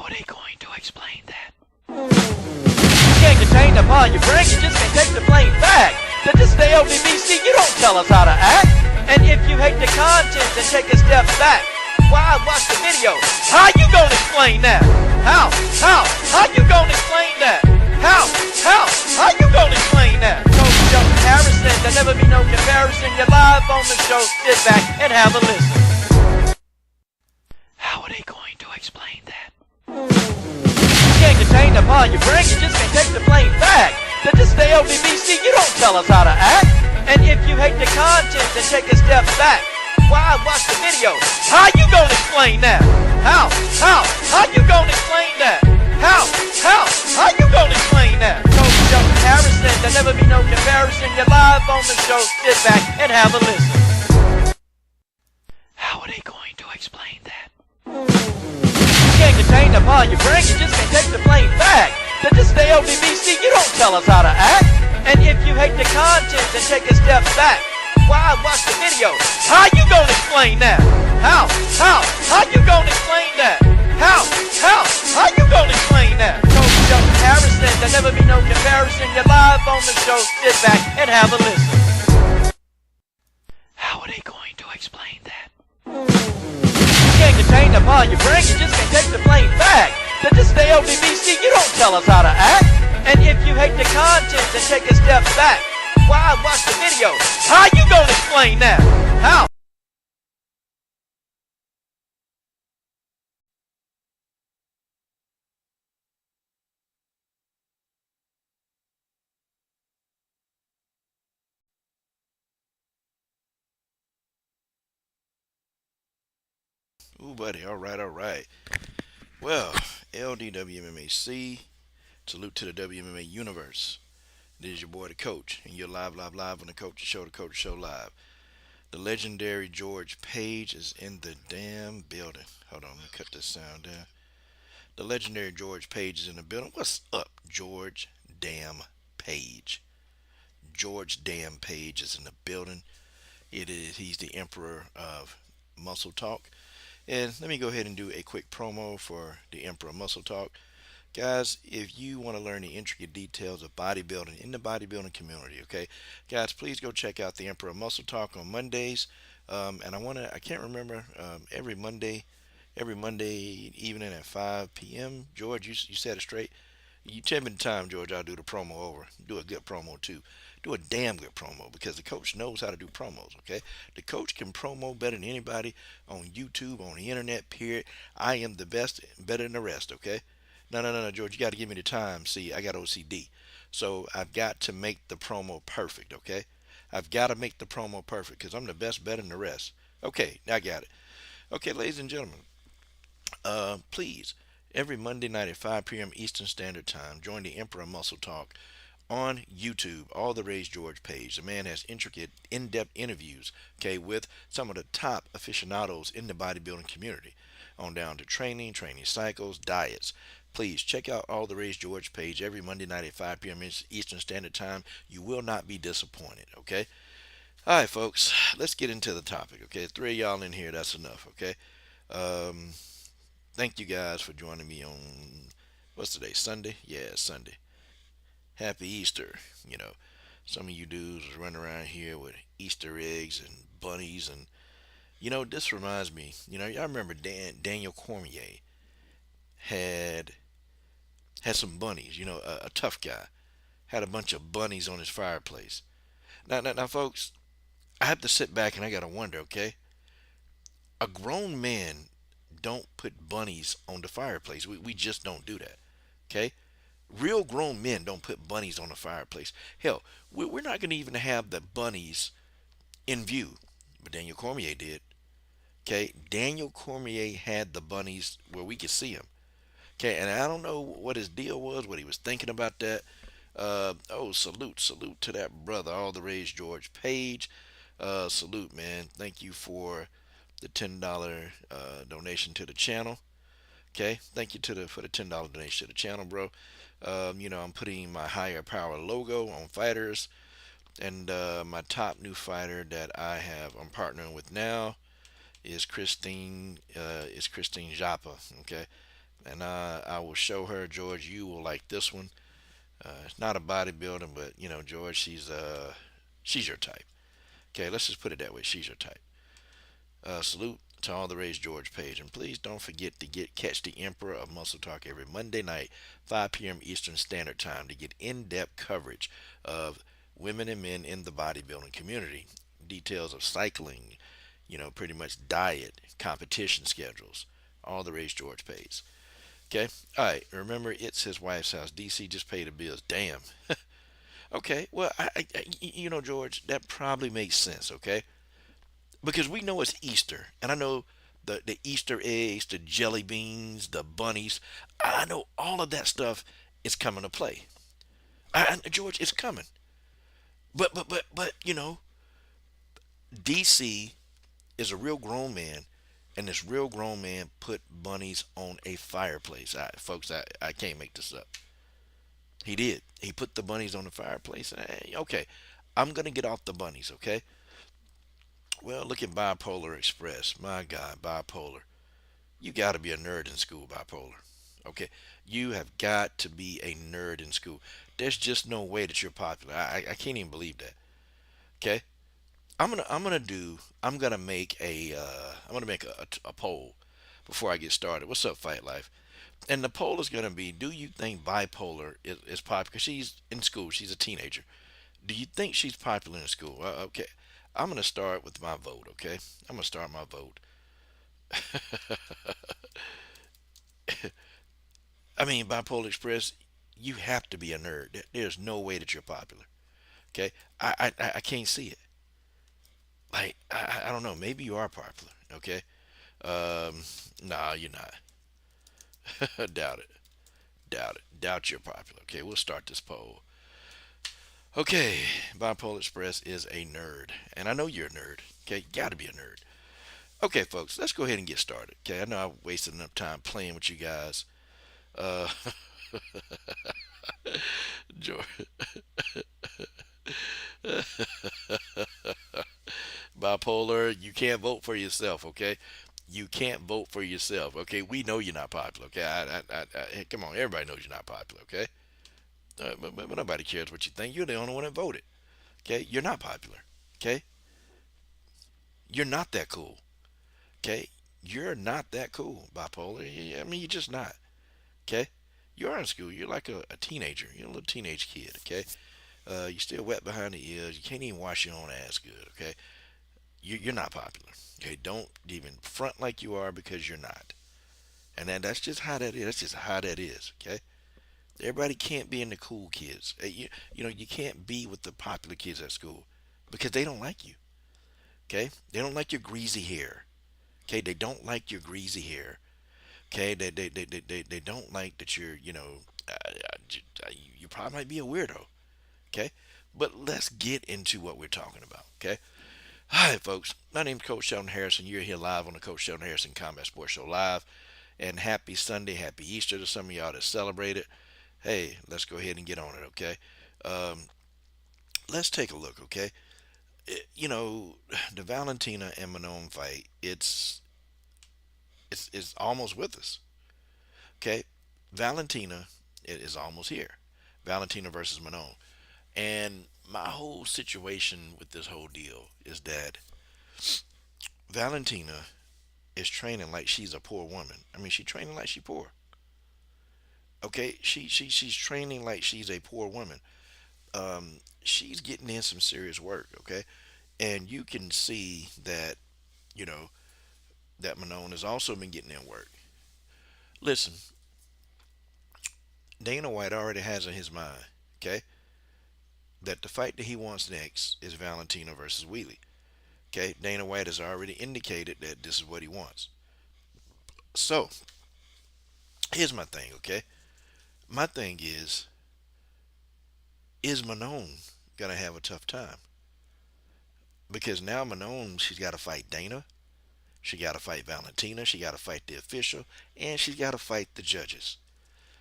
are they going to explain that? You can't contain the upon your brain, you just can't take the plain fact that this is the LDBC, you don't tell us how to act. And if you hate the content, then take a step back. Why watch the video? How you gonna explain that? How you gonna explain that? How you gonna explain that? No comparison, there'll never be no comparison. You're live on the show, sit back and have a listen. How are they going to explain that? You can't contain the upon your brain, you just can't take the plain fact that this is the LDBC, you don't tell us how to act. And if you hate the content, then take a step back. Why watch the video? How you gonna explain that? How you gonna explain that? How you gonna explain that? No comparison, there'll never be no comparison. You're live on the show, sit back and have a listen. How are they going to explain that? You can't contain the upon your brain, you just can't take the plain fact that this is the LDBC, you don't tell us how to act. And if you hate the content, then take a step back. Why watch the video? How you gonna explain that? How you gonna explain that? How you gonna explain that? No comparison, there'll never be no comparison. You're live on the show, sit back and have a listen. How are they going to explain that? You can't contain the upon your brain, you just can't take the plain fact that this is the LDBC, you don't tell us how to act. And if you hate the content, then take a step back. Why watch the video? How you gonna explain that? How? Ooh, buddy. All right. Well, LDWMMAC. Salute to the WMMA universe. This is your boy, the coach, and you're live on the Coach Show, live. The legendary George Page is in the damn building. Hold on, let me cut this sound down. The legendary George Page is in the building. What's up, George damn Page? George damn Page is in the building. He's the emperor of Muscle Talk. And let me go ahead and do a quick promo for the Emperor of Muscle Talk. Guys, if you want to learn the intricate details of bodybuilding in the bodybuilding community, okay, guys, please go check out the Emperor Muscle Talk on Mondays. And I can't remember, every Monday evening at 5 p.m. George, you said it straight. You tell me the time, George, I'll do the promo over. Do a good promo too. Do a damn good promo because the coach knows how to do promos, okay? The coach can promo better than anybody on YouTube, on the internet, period. I am the best, better than the rest, okay? No, George, you got to give me the time. See, I got OCD. So I've got to make the promo perfect, okay? I've got to make the promo perfect because I'm the best, better than the rest. Okay, I got it. Okay, ladies and gentlemen, please, every Monday night at 5 p.m. Eastern Standard Time, join the Emperor Muscle Talk on YouTube, All the Rage George Page. The man has intricate, in-depth interviews, okay, with some of the top aficionados in the bodybuilding community, on down to training cycles, diets. Please check out All the Rage George Page every Monday night at 5 p.m. Eastern Standard Time. You will not be disappointed, okay? All right, folks, let's get into the topic, okay? 3 of y'all in here, that's enough, okay? Thank you guys for joining me on, what's today, Sunday? Yeah, Sunday. Happy Easter. Some of you dudes was running around here with Easter eggs and bunnies, and this reminds me, y'all remember Daniel Cormier had some bunnies, a tough guy, had a bunch of bunnies on his fireplace. Now, folks, I have to sit back and I gotta wonder, okay? A grown man don't put bunnies on the fireplace. We just don't do that, okay? Real grown men don't put bunnies on the fireplace. Hell, we're not going to even have the bunnies in view. But Daniel Cormier did. Okay, Daniel Cormier had the bunnies where we could see them. Okay, and I don't know what his deal was, what he was thinking about that. Salute to that brother, All the Rage George Page. Salute, man. Thank you for the $10 donation to the channel. Okay, thank you for the $10 donation to the channel, bro. I'm putting my higher power logo on fighters, and my top new fighter that I'm partnering with now is Christine Japa. Okay, And I will show her, George. You will like this one. It's not a bodybuilding, but you know, George, she's your type. Okay, let's just put it that way. She's your type. Salute to all the Rage George page, and please don't forget to catch the Emperor of Muscle Talk every Monday night, 5 p.m. Eastern Standard Time, to get in-depth coverage of women and men in the bodybuilding community, details of cycling, pretty much diet, competition schedules, all the Rage George page. Okay, all right. Remember, it's his wife's house. DC just paid the bills. Damn. Okay, well, George, that probably makes sense. Okay, because we know it's Easter, and I know the Easter eggs, the jelly beans, the bunnies. I know all of that stuff is coming to play. George, it's coming. But DC is a real grown man, and this real grown man put bunnies on a fireplace. Folks, I can't make this up. He did. He put the bunnies on the fireplace. Okay, I'm gonna get off the bunnies. Okay. Well, look at Bipolar Express. My God, Bipolar. You got to be a nerd in school, Bipolar. Okay, you have got to be a nerd in school. There's just no way that you're popular. I can't even believe that. Okay, I'm gonna make a poll before I get started. What's up, Fight Life? And the poll is gonna be: do you think Bipolar is popular? Because she's in school. She's a teenager. Do you think she's popular in school? Okay, I'm gonna start with my vote. Okay, I'm gonna start my vote. I mean, Bipolar Express, you have to be a nerd. There's no way that you're popular. Okay, I can't see it. Like I don't know. Maybe you are popular. Okay, nah, you're not. Doubt it. Doubt it. Doubt you're popular. Okay, we'll start this poll. Okay, Bipolar Express is a nerd, and I know you're a nerd. Okay, you got to be a nerd. Okay, folks, let's go ahead and get started. Okay, I know I wasted enough time playing with you guys. Uh, George, Bipolar, you can't vote for yourself. Okay, you can't vote for yourself. Okay, we know you're not popular. Okay, come on, everybody knows you're not popular. Okay, but nobody cares what you think. You're the only one that voted. Okay, you're not popular. Okay, you're not that cool. Okay, you're not that cool, Bipolar. I mean, you're just not. Okay, you are in school. You're like a teenager. You're a little teenage kid. Okay, you're still wet behind the ears. You can't even wash your own ass good. Okay, you're not popular. Okay, don't even front like you are, because you're not. And that's just how that is. That's just how that is. Okay, everybody can't be in the cool kids. You can't be with the popular kids at school because they don't like you. Okay, they don't like your greasy hair. Okay, they don't like your greasy hair. Okay, they don't like that you probably might be a weirdo. Okay, but let's get into what we're talking about. Okay, hi folks, my name's Coach Sheldon Harrison. You're here live on the Coach Sheldon Harrison Combat Sports Show live, and happy Sunday, happy Easter to some of y'all that celebrate it. Hey, let's go ahead and get on it. Okay, um, let's take a look. Okay, the Valentina and Manon fight. It's almost with us. Okay, Valentina is almost here. Valentina versus Manon. And my whole situation with this whole deal is that Valentina is training like she's a poor woman. I mean, she's training like she's poor. Okay, she's training like she's a poor woman. She's getting in some serious work. Okay, and you can see that you know that Manon has also been getting in work. Listen, Dana White already has in his mind. Okay, that the fight that he wants next is Valentina versus Weili. Okay, Dana White has already indicated that this is what he wants. So here's my thing. Okay, my thing is Manon gonna have a tough time? Because now Manon, she's got to fight Dana, she got to fight Valentina, she got to fight the official, and she's got to fight the judges.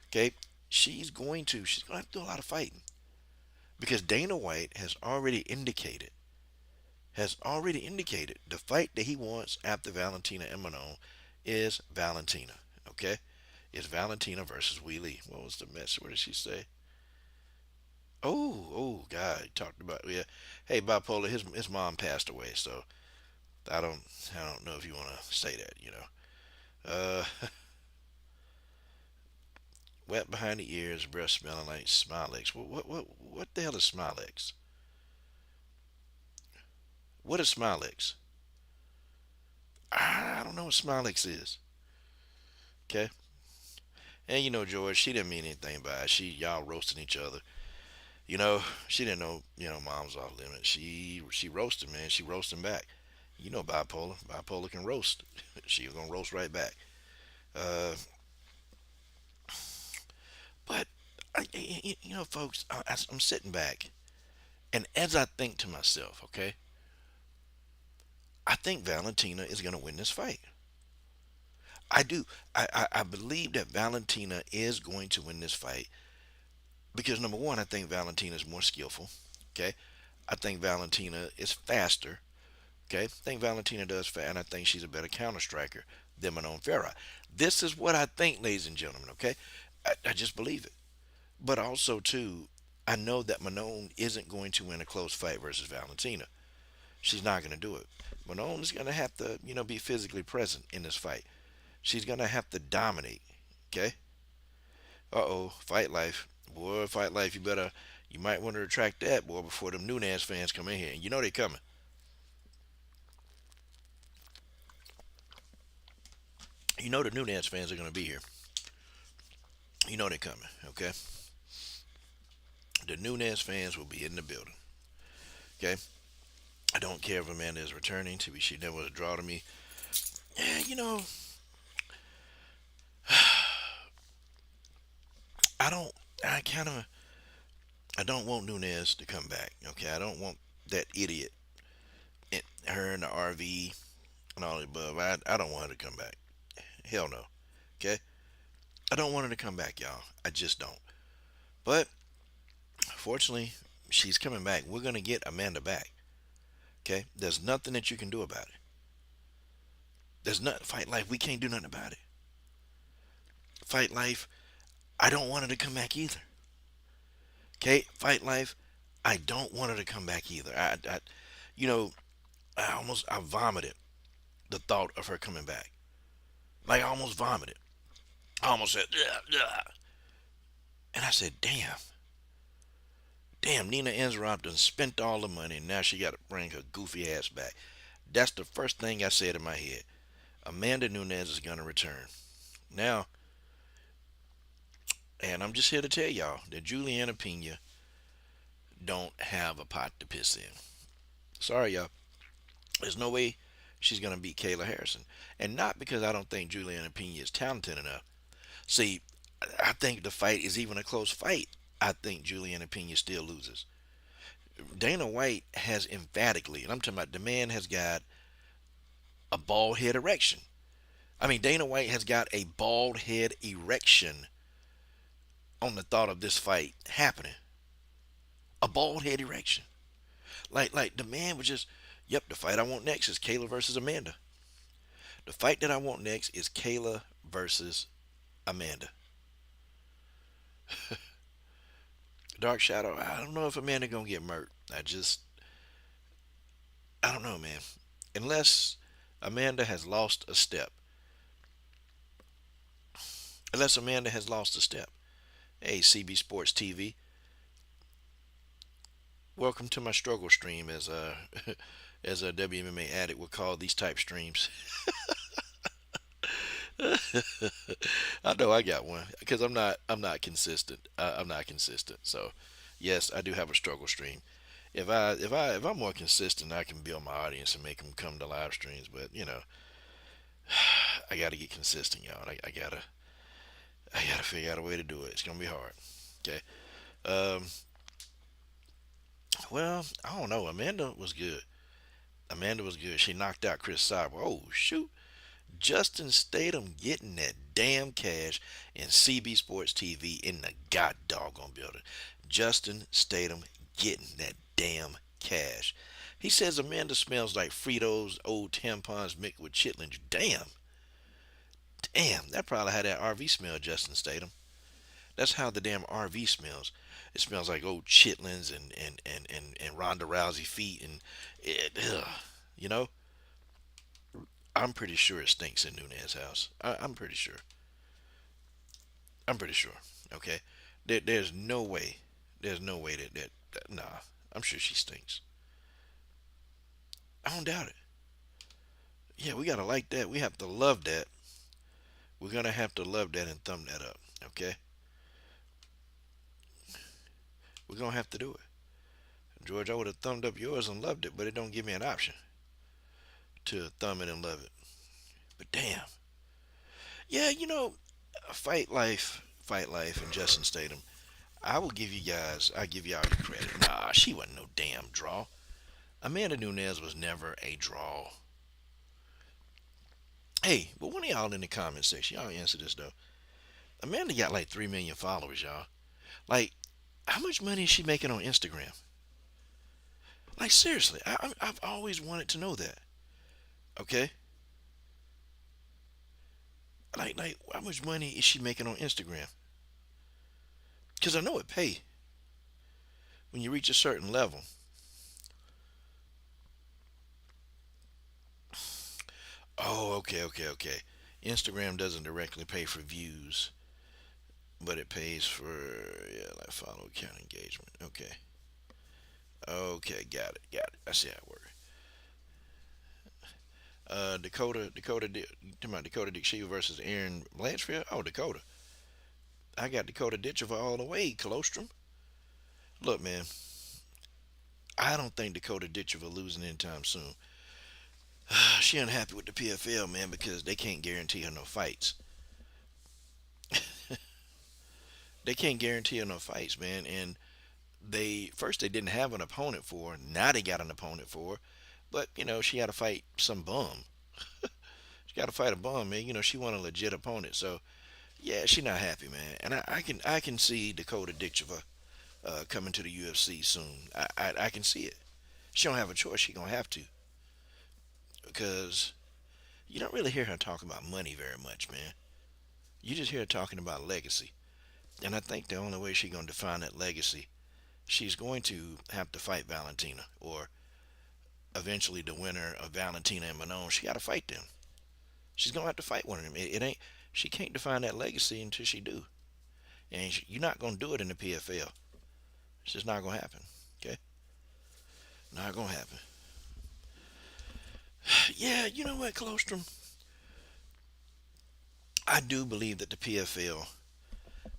Okay, she's gonna have to do a lot of fighting because Dana White has already indicated the fight that he wants after Valentina and Manon is Valentina. Okay, It's Valentina versus Weili. What was the message? What did she say? Oh, God, he talked about, yeah. Hey, bipolar. His mom passed away, so I don't I don't know if you want to say that. Uh, wet behind the ears, breath smelling like Smilex. What the hell is Smilex? What is Smilex? I don't know what Smilex is. Okay, and George, she didn't mean anything by it. Y'all roasting each other. You know, she didn't know. Mom's off limits. She roasted, man. She roasting back. Bipolar. Bipolar can roast. She was gonna roast right back. Uh, but folks, I'm sitting back, and as I think to myself, okay, I think Valentina is gonna win this fight. I do. I believe that Valentina is going to win this fight because number one, I think Valentina is more skillful. Okay, I think Valentina is faster. Okay, I think Valentina does fast, and I think she's a better counter striker than Manon Farah. This is what I think, ladies and gentlemen. Okay, I just believe it. But also too, I know that Manon isn't going to win a close fight versus Valentina. She's not going to do it. Manon is going to have to, be physically present in this fight. She's going to have to dominate. Okay. Uh-oh, fight life. Boy, fight life. You might want to retract that, boy, before them Nunes fans come in here. And you know they coming. You know the Nunes fans are going to be here. You know they're coming, okay? The Nunes fans will be in the building, okay? I don't care if Amanda is returning. To be, she never was a draw to me. Yeah, I don't. I kind of. I don't want Nunes to come back. Okay, I don't want that idiot, her in the RV and all the above. I don't want her to come back. Hell no. Okay, I don't want her to come back, y'all. I just don't. But fortunately, she's coming back. We're gonna get Amanda back. Okay, there's nothing that you can do about it. There's not fight life. We can't do nothing about it. Fight life. I don't want her to come back either. Okay, fight life. I don't want her to come back either. You know, I vomited the thought of her coming back. Like I almost vomited. I almost said, yeah, yeah. And I said, damn, Nina Enzarop done spent all the money and now she got to bring her goofy ass back. That's the first thing I said in my head. Amanda Nunes is going to return. Now, and I'm just here to tell y'all that Juliana Pena don't have a pot to piss in. Sorry, y'all. There's no way she's going to beat Kayla Harrison. And not because I don't think Juliana Pena is talented enough. See, I think the fight is even a close fight. I think Juliana Pena still loses. Dana White has emphatically, and I'm talking about the man has got a bald head erection. I mean, Dana White has got a bald head erection on the thought of this fight happening. A bald head erection. Like the man was just, yep, the fight I want next is Kayla versus Amanda. The fight that I want next is Kayla versus Amanda. Dark Shadow, I don't know if Amanda gonna get murked. I don't know, man. Unless Amanda has lost a step. Unless Amanda has lost a step. Hey, CB Sports TV, welcome to my struggle stream, as a as a WMMA addict would call these type streams. I know I got one because I'm not consistent. I'm not consistent. So yes, I do have a struggle stream. If I'm more consistent, I can build my audience and make them come to live streams. But I got to get consistent, y'all. I gotta figure out a way to do it. It's gonna be hard. Okay. Um. Well, I don't know. Amanda was good. Amanda was good. She knocked out Chris Cyber. Oh shoot. Justin Statham getting that damn cash in CB Sports TV in the god doggone building. Justin Statham getting that damn cash. He says Amanda smells like Fritos, old tampons mixed with chitlins. Damn. Damn, that probably had that RV smell, Justin Statham. That's how the damn RV smells. It smells like old chitlins and Ronda Rousey feet and ugh, you know. I'm pretty sure it stinks in Nunes' house. I'm pretty sure. I'm pretty sure. Okay, there's no way. There's no way that nah. I'm sure she stinks. I don't doubt it. Yeah, we gotta like that. We have to love that. We're gonna have to love that and thumb that up. Okay, we're gonna have to do it. George, I would have thumbed up yours and loved it, but it don't give me an option to thumb it and love it. But damn, yeah, Fight Life, and Justin Statham. I will give you guys. I give y'all the credit. Nah, she wasn't no damn draw. Amanda Nunes was never a draw. Hey, but one of y'all in the comment section, y'all answer this though. Amanda got like 3 million followers, y'all. Like, how much money is she making on Instagram? Like, seriously, I've always wanted to know that. Okay, like, how much money is she making on Instagram? Because I know it pay when you reach a certain level. Oh, okay. Instagram doesn't directly pay for views, but it pays for, yeah, like follow count engagement. Okay, got it. I see how it works. You talking about Dakota Ditcheva versus Aaron Blanchfield? Oh, Dakota. I got Dakota Ditcheva all the way, Colostrum. Look, man, I don't think Dakota Ditcheva losing anytime soon. She unhappy with the PFL, man, because they can't guarantee her no fights. They can't guarantee her no fights, man. And they didn't have an opponent for her. Now they got an opponent for her. But she had to fight some bum. She got to fight a bum, man. She want a legit opponent. So yeah, she not happy, man. And I can see Dakota Ditcheva coming to the UFC soon. I can see it. She don't have a choice. She gonna have to, because you don't really hear her talk about money very much, man. You just hear her talking about legacy. And I think the only way she's gonna define that legacy, she's going to have to fight Valentina, or eventually the winner of Valentina and Manon. She got to fight them. She's gonna have to fight one of them. It ain't. She can't define that legacy until she do. And you're not gonna do it in the PFL. It's just not gonna happen. Okay, not gonna happen. Yeah, you know what, Colostrum? I do believe that the PFL.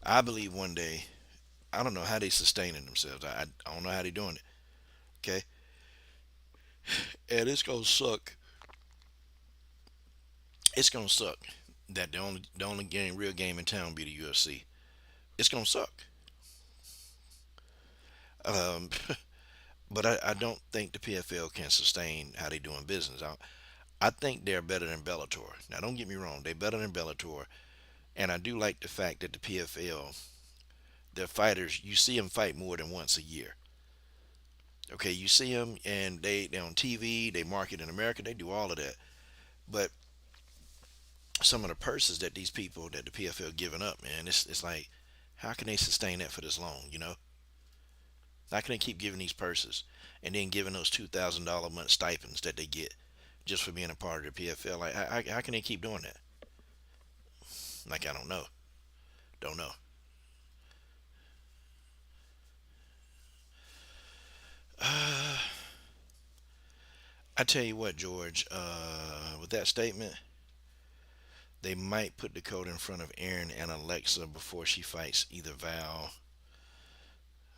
I believe one day. I don't know how they sustaining themselves. I don't know how they doing it. Okay, and it's gonna suck. It's gonna suck that the only real game in town be the UFC. It's gonna suck. Um, but I don't think the PFL can sustain how they doing business. I think they're better than Bellator. Now, don't get me wrong, they're better than Bellator, and I do like the fact that the PFL, their fighters, you see them fight more than once a year. Okay, you see them, and they on TV, they market in America, they do all of that. But some of the purses that these people that the PFL giving up, man, it's like, how can they sustain that for this long? How can they keep giving these purses and then giving those $2,000 a month stipends that they get just for being a part of the PFL? Like, how can they keep doing that? Like, I don't know. Don't know. Uh, I tell you what, George. With that statement, they might put Dakota in front of Aaron and Alexa before she fights either Val.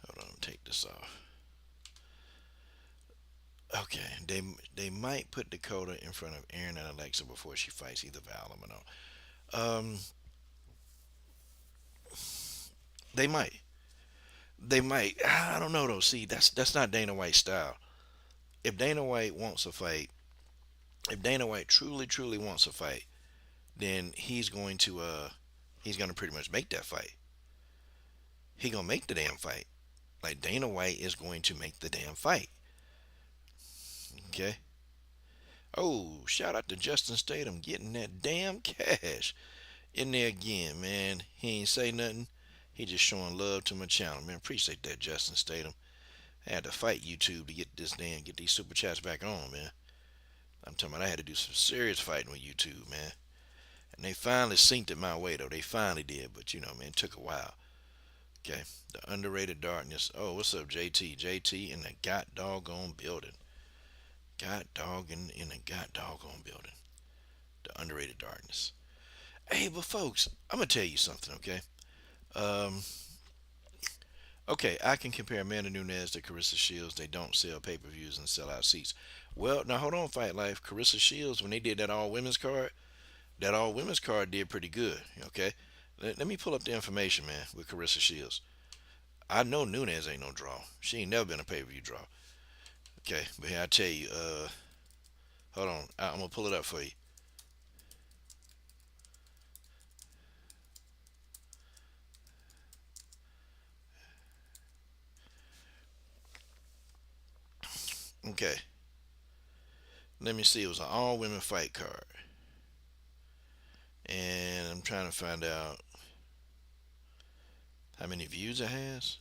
Hold on, take this off. Okay, they might put Dakota in front of Aaron and Alexa before she fights either Val or Manon. Um, they might. They might. I don't know though. See, that's not Dana White's style. If Dana White wants a fight, if Dana White truly wants a fight, then he's gonna pretty much make that fight. He gonna make the damn fight. Like, Dana White is going to make the damn fight. Okay. Oh, shout out to Justin Statham getting that damn cash. In there again, man. He ain't say nothing. He just showing love to my channel, man. Appreciate that, Justin Statham. I had to fight YouTube to get these super chats back on, man. I'm talking about I had to do some serious fighting with YouTube, man. And they finally synced it my way, though. They finally did, but man, it took a while. Okay, the underrated darkness. Oh, what's up, JT? JT in the got doggone building. Got doggone in the got doggone building. The underrated darkness. Hey, but folks, I'm gonna tell you something, okay? Um, okay, I can compare Amanda Nunes to Carissa Shields. They don't sell pay-per-views and sell out seats. Well, now hold on, Fight Life. Carissa Shields, when they did that all women's card, that all women's card did pretty good. Okay, let me pull up the information, man, with Carissa Shields. I know Nunes ain't no draw. She ain't never been a pay-per-view draw. Okay, but here I tell you, hold on, I'm gonna pull it up for you. Okay, let me see. It was an all-women fight card, and I'm trying to find out how many views it has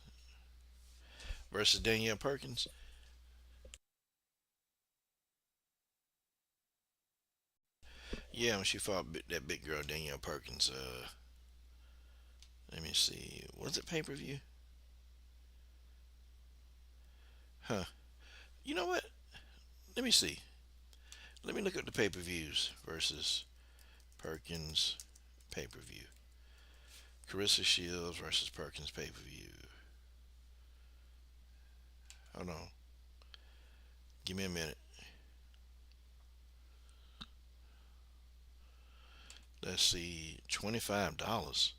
versus Danielle Perkins. Yeah, when she fought that big girl Danielle Perkins. Let me see. Was it pay-per-view? Huh. You know what? Let me see. Let me look at the pay-per-views versus Perkins pay-per-view. Carissa Shields versus Perkins pay-per-view. Hold on. Give me a minute. Let's see. $25.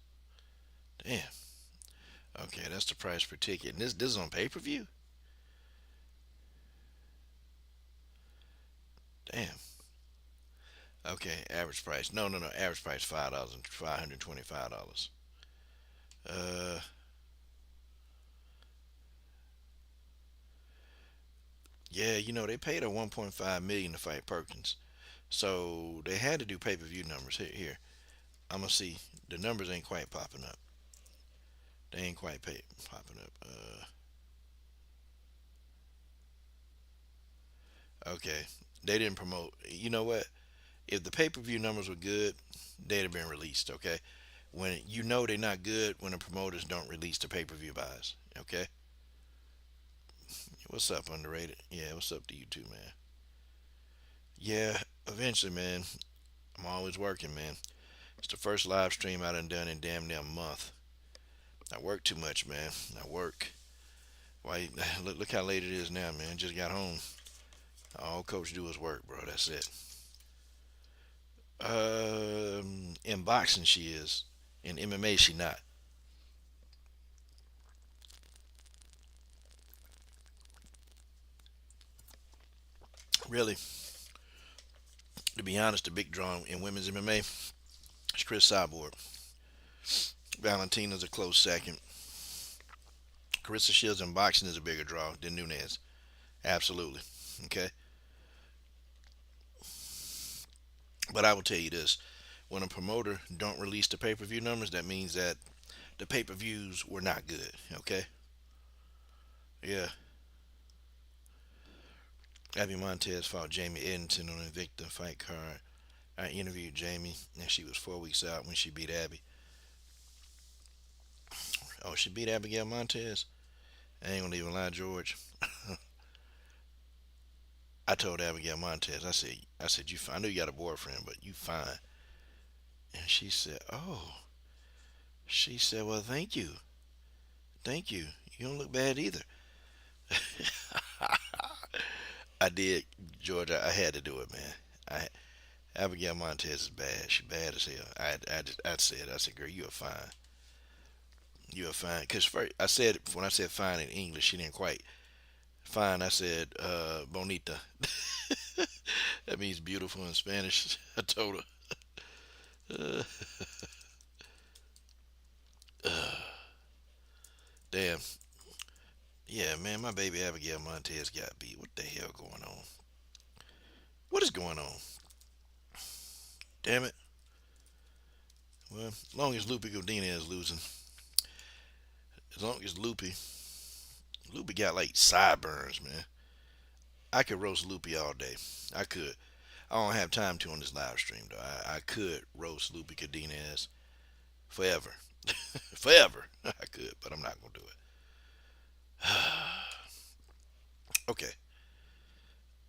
Damn. Okay, that's the price per ticket. And this is on pay-per-view? Damn. Okay, average price. No, no, no. Average price $5,525. Uh, yeah, they paid her 1.5 million to fight Perkins, so they had to do pay-per-view numbers. Here, I'm gonna see. The numbers ain't quite popping up. They ain't quite popping up. Okay, they didn't promote. You know what? If the pay-per-view numbers were good, they'd have been released. Okay, when they're not good when the promoters don't release the pay-per-view buys. Okay, what's up, underrated? Yeah, what's up to you too, man? Yeah, eventually, man. I'm always working, man. It's the first live stream I done in damn near a month. I work too much, man. I work. Why? Look how late it is now, man. Just got home. All coach do is work, bro. That's it. In boxing she is. In MMA she not. Really, to be honest, the big draw in women's MMA is Chris Cyborg. Valentina's a close second. Carissa Shields in boxing is a bigger draw than Nunes. Absolutely. Okay. But I will tell you this: when a promoter don't release the pay-per-view numbers, that means that the pay-per-views were not good. Okay. Yeah. Abby Montez fought Jamie Eddington on the Invicta fight card. I interviewed Jamie, and she was 4 weeks out when she beat Abby. Oh, she beat Abigail Montez? I ain't gonna even lie, George. I told Abigail Montez, I said, you fine. I know you got a boyfriend, but you fine. And she said, oh. She said, well, thank you. Thank you. You don't look bad either. I did, George. I had to do it, man. Abigail Montez is bad. She bad as hell. I said, girl, you are fine. You are fine. Cause first, when I said fine in English, she didn't quite fine. I said, bonita. That means beautiful in Spanish. I told her. Uh, damn. Yeah, man, my baby Abigail Montez got beat. What the hell going on? What is going on? Damn it. Well, as long as Lupe Godinez is losing, as long as Lupe got like sideburns, man. I could roast Lupe all day. I could. I don't have time to on this live stream though. I could roast Lupe Godinez forever, forever. I could, but I'm not gonna do it. Okay.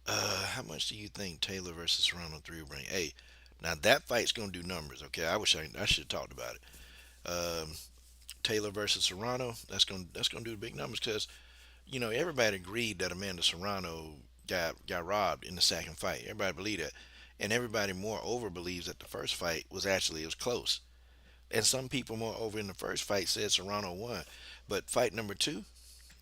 How much do you think Taylor versus Serrano 3 will bring? Hey, now that fight's gonna do numbers. Okay, I should have talked about it. Taylor versus Serrano. That's gonna do the big numbers because everybody agreed that Amanda Serrano got robbed in the second fight. Everybody believed that, and everybody moreover believes that the first fight it was close. And some people moreover in the first fight said Serrano won, but fight number two,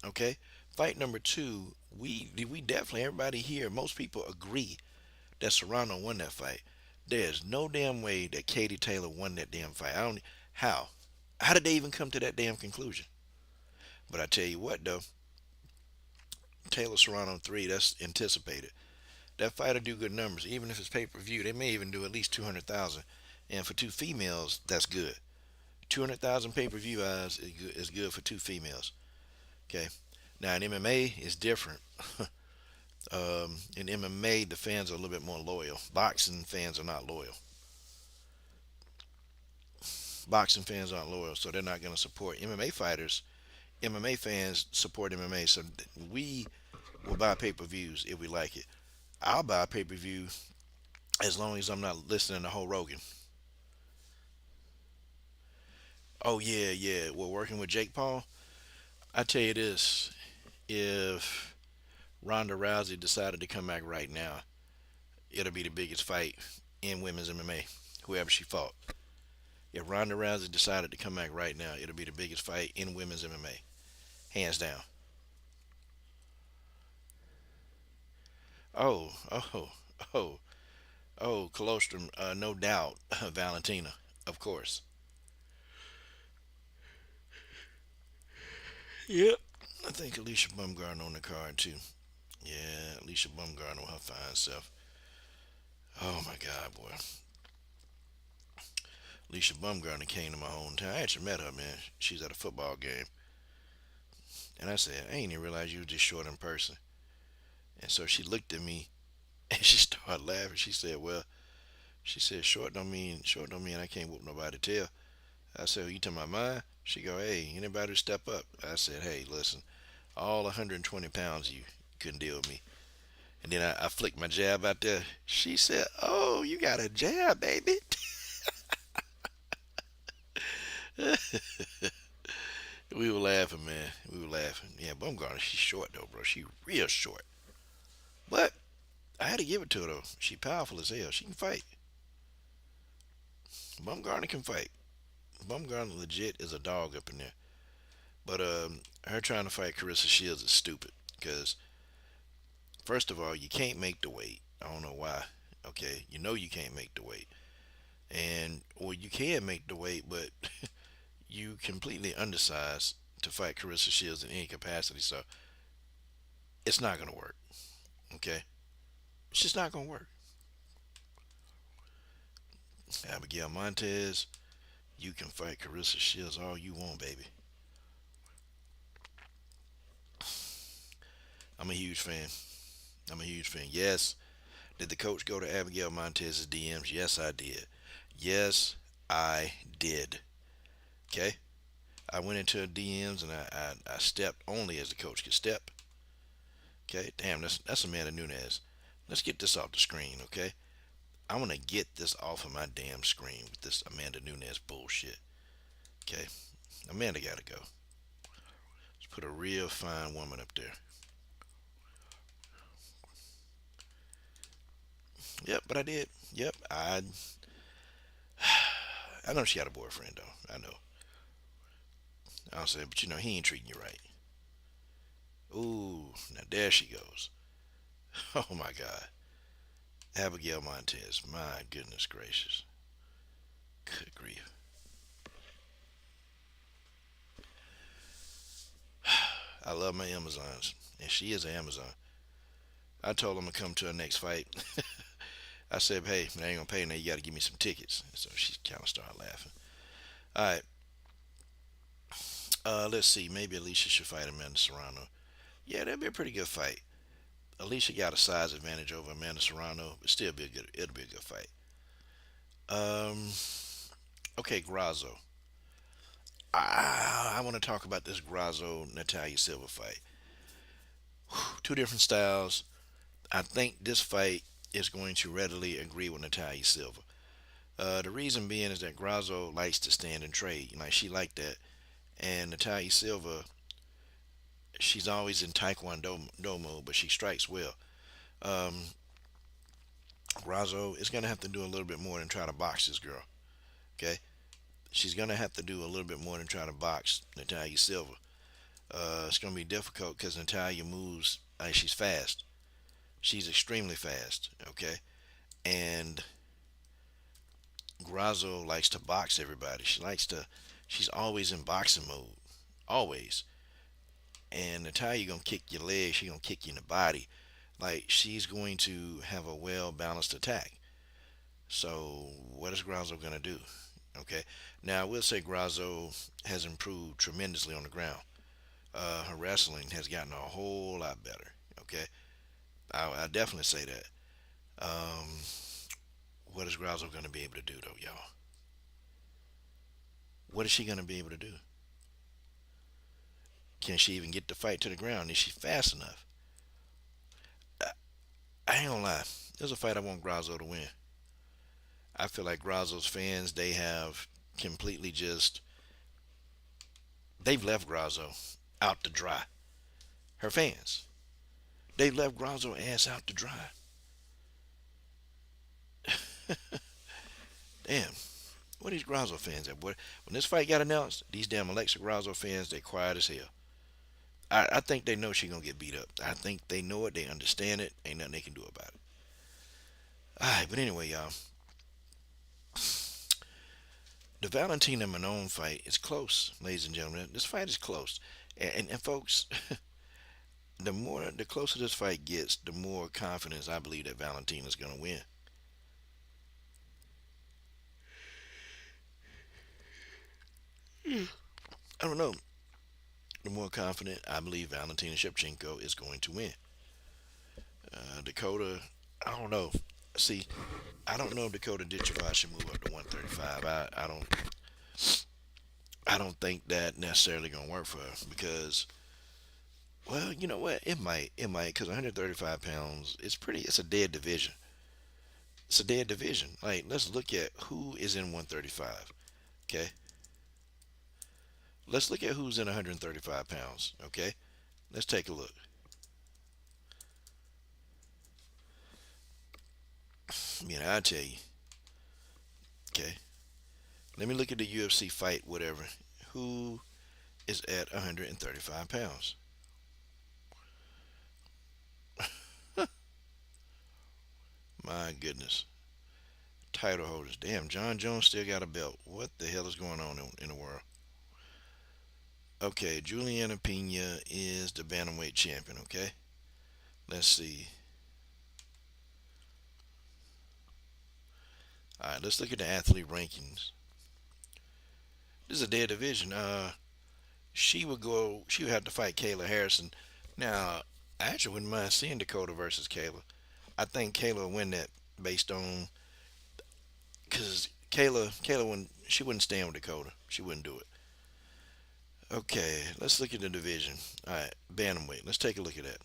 okay, fight number two, we definitely everybody here, most people agree that Serrano won that fight. There's no damn way that Katie Taylor won that damn fight. I don't how. How did they even come to that damn conclusion? But I tell you what though, Taylor Serrano 3, that's anticipated. That fight will do good numbers, even if it's pay per view. They may even do at least 200,000, and for two females, that's good. 200,000 pay per view eyes is good for two females. Okay, now in MMA it's different. In MMA, the fans are a little bit more loyal. Boxing fans are not loyal. Boxing fans aren't loyal, so they're not going to support MMA fighters. MMA fans support MMA, so we will buy pay per views if we like it. I'll buy a pay per view as long as I'm not listening to Ho Rogan. Oh yeah, yeah. We're working with Jake Paul. I tell you this: if Ronda Rousey decided to come back right now, it'll be the biggest fight in women's MMA. Whoever she fought. If Ronda Rousey decided to come back right now, it'll be the biggest fight in women's MMA, hands down. Oh, oh, oh, oh, colostrum, no doubt, Valentina, of course. Yep. I think Alicia Bumgarner on the card too. Yeah, Alicia Bumgarner on her fine self. Oh my God, boy. Alicia Bumgarner came to my hometown. I actually met her, man. She's at a football game. And I said, I ain't even realize you were just short in person. And so she looked at me and she started laughing. She said, well, she said, short don't mean I can't whoop nobody tail. I said, you talking about mine? She go, hey, anybody step up? I said, hey, listen, all 120 pounds you couldn't deal with me. And then I flicked my jab out there. She said, oh, you got a jab, baby. We were laughing, man. We were laughing. Yeah, Bumgarner, she's short though, bro. She real short. But I had to give it to her though. She powerful as hell. She can fight. Bumgarner can fight. Bumgarner legit is a dog up in there. But her trying to fight Carissa Shields is stupid. Because first of all, you can't make the weight. I don't know why. Okay, you know you can't make the weight, and or you can make the weight, but you completely undersized to fight Carissa Shields in any capacity. So it's not gonna work. Okay, it's just not gonna work. Abigail Montez, you can fight Carissa Shields all you want, baby. I'm a huge fan. I'm a huge fan. Yes, did the coach go to Abigail Montez's DMs? Yes, I did. Yes, I did. Okay, I went into her DMs and I stepped only as the coach could step. Okay, damn, that's Amanda Nunes. Let's get this off the screen, okay? I want to get this off of my damn screen with this Amanda Nunes bullshit. Okay, Amanda gotta go. Let's put a real fine woman up there. Yep, but I did. Yep, I know she had a boyfriend though. I know. I'll say, but he ain't treating you right. Ooh, now there she goes. Oh my God, Abigail Montez. My goodness gracious. Good grief. I love my Amazons, and she is an Amazon. I told him to come to her next fight. I said, hey, I ain't gonna pay now. You gotta give me some tickets. So she kind of started laughing. All right. Let's see. Maybe Alicia should fight Amanda Serrano. Yeah, that'd be a pretty good fight. Alicia got a size advantage over Amanda Serrano, but still be a good. It'll be a good fight. Um. Okay, Grasso. I want to talk about this Grasso Natalia Silva fight. Two different styles. I think this fight is going to readily agree with Natalia Silva. The reason being is that Grasso likes to stand and trade. Like she like that, and Natalia Silva, she's always in Taekwondo mode, but she strikes well. Um, Grasso is gonna have to do a little bit more than try to box this girl. Okay, she's gonna have to do a little bit more than try to box Natalia Silva. It's gonna be difficult because Natalia moves. She's fast. She's extremely fast. Okay, and Grasso likes to box everybody. She likes to. She's always in boxing mode. Always. And Natalia gonna kick your leg. She gonna kick you in the body. Like she's going to have a well balanced attack. So what is Grasso gonna do? Okay. Now I will say Grasso has improved tremendously on the ground. Her wrestling has gotten a whole lot better. Okay. I definitely say that. Um, what is Grasso gonna be able to do though, y'all? What is she gonna be able to do? Can she even get the fight to the ground? Is she fast enough? I, I ain't gonna lie. There's a fight I want Grasso to win. I feel like Grasso's fans, they have completely just, they've left Grasso out to dry. Her fans, they've left Grasso ass out to dry. Damn. What are these Grasso fans at, boy? When this fight got announced, these damn Alexa Grasso fans, they quiet as hell. I think they know she gonna get beat up. I think they know it. They understand it. Ain't nothing they can do about it. All right, but anyway, y'all, the Valentina Manon fight is close, ladies and gentlemen. This fight is close, and folks, the closer this fight gets, the more confidence I believe that Valentina's gonna win. I don't know. The more confident I believe Valentina Shevchenko is going to win. Dakota, I don't know. See, I don't know if Dakota Ditcheva should move up to 135. I don't think that necessarily gonna work for her because, well, you know what? It might, because 135 pounds, it's a dead division. It's a dead division. Like, let's look at who is in 135. Okay, let's look at who's in 135 pounds. Okay, let's take a look. I tell you. Okay, let me look at the UFC fight, whatever. Who is at 135 pounds? My goodness. Title holders. Damn, John Jones still got a belt. What the hell is going on in the world? Okay, Juliana Pena is the bantamweight champion. Okay, let's see. All right, let's look at the athlete rankings. This is a dead division. She would go. She would have to fight Kayla Harrison. Now, I actually wouldn't mind seeing Dakota versus Kayla. I think Kayla would win that based on because Kayla wouldn't. She wouldn't stand with Dakota. She wouldn't do it. Okay, let's look at the division. All right, bantamweight. Let's take a look at that.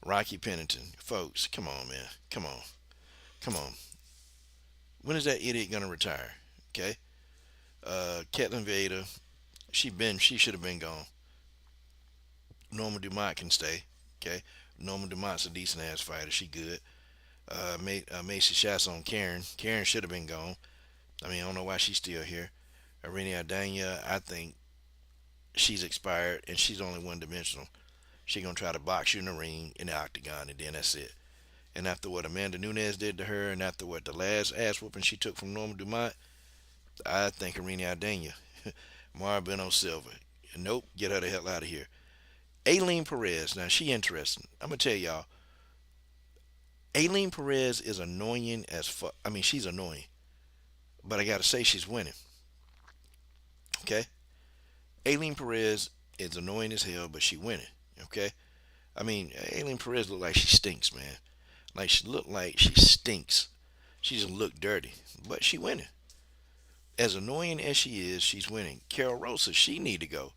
Rocky Pennington, folks. Come on, man. Come on. Come on. When is that idiot gonna retire? Okay. Ketlin Vieira. She should have been gone. Norma Dumont can stay. Okay. Norma Dumont's a decent ass fighter. She good. Macy Chasson Karen. Karen should have been gone. I mean, I don't know why she's still here. Irene Adanya, I think she's expired and she's only one dimensional. She gonna try to box you in the ring in the octagon and then that's it. And after what Amanda Nunes did to her and after what the last ass whooping she took from Norma Dumont, I think Irene Adanya, Mara Silva. Nope, get her the hell out of here. Aileen Perez, now she interesting. I'm gonna tell y'all, Aileen Perez is annoying as fuck. I mean, she's annoying, but I gotta say she's winning. Okay, Aileen Perez is annoying as hell, but she winning. Okay, I mean, Aileen Perez look like she stinks, man. Like she look like she stinks. She just look dirty, but she winning. As annoying as she is, she's winning. Carol Rosa, she need to go.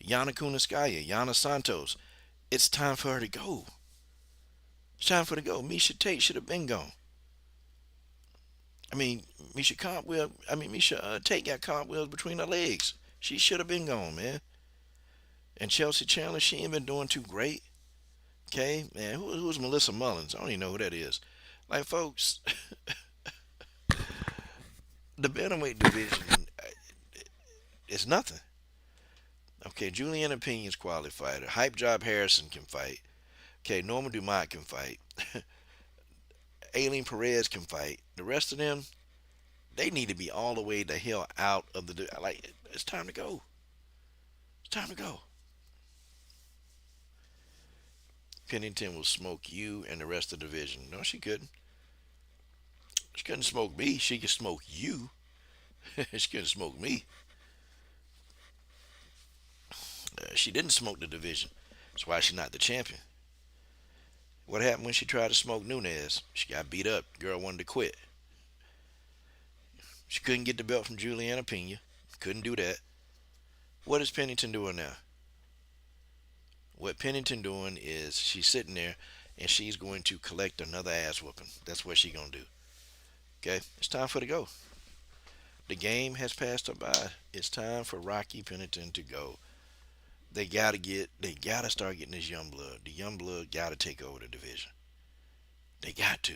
Yana Kuniskaya, Yana Santos, it's time for her to go. It's time for her to go. Misha Tate should have been gone. I mean, Misha Tate got cobwebs between her legs. She should have been gone, man. And Chelsea Chandler, she ain't been doing too great. Okay, man, who's Melissa Mullins? I don't even know who that is. Like, folks, the bantamweight division is nothing. Okay, Juliana Pena's qualified. Hype Job Harrison can fight. Okay, Norma Dumont can fight. Aileen Perez can fight. The rest of them, they need to be all the way the hell out of the. Like, it's time to go. It's time to go. Pennington will smoke you and the rest of the division. No, she couldn't. She couldn't smoke me. She could smoke you. She couldn't smoke me. She didn't smoke the division. That's why she's not the champion. What happened when she tried to smoke Nunes? She got beat up. Girl wanted to quit. She couldn't get the belt from Juliana Pena. Couldn't do that. What is Pennington doing now? What Pennington doing is she's sitting there and she's going to collect another ass whooping. That's what she's going to do. Okay? It's time for her to go. The game has passed her by. It's time for Rocky Pennington to go. They gotta start getting this young blood. The young blood gotta take over the division. They got to.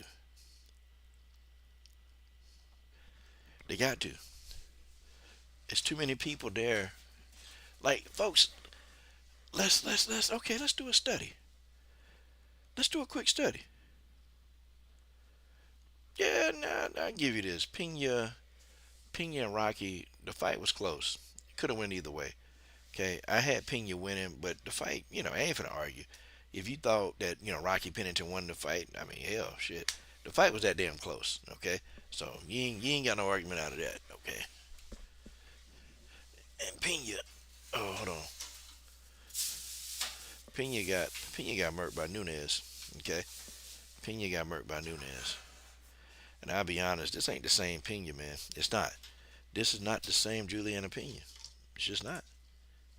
They got to. It's too many people there. Like, folks, let's do a study. Let's do a quick study. Yeah, nah, I'll give you this. Pena and Rocky, the fight was close. Could have went either way. Okay, I had Pena winning, but the fight, I ain't finna argue. If you thought that, Rocky Pennington won the fight, I mean, hell, shit. The fight was that damn close, okay? So, you ain't got no argument out of that, okay? And Pena, oh, hold on. Pena got murked by Nunes, okay? Pena got murked by Nunes. And I'll be honest, this ain't the same Pena, man. It's not. This is not the same Juliana Pena. It's just not.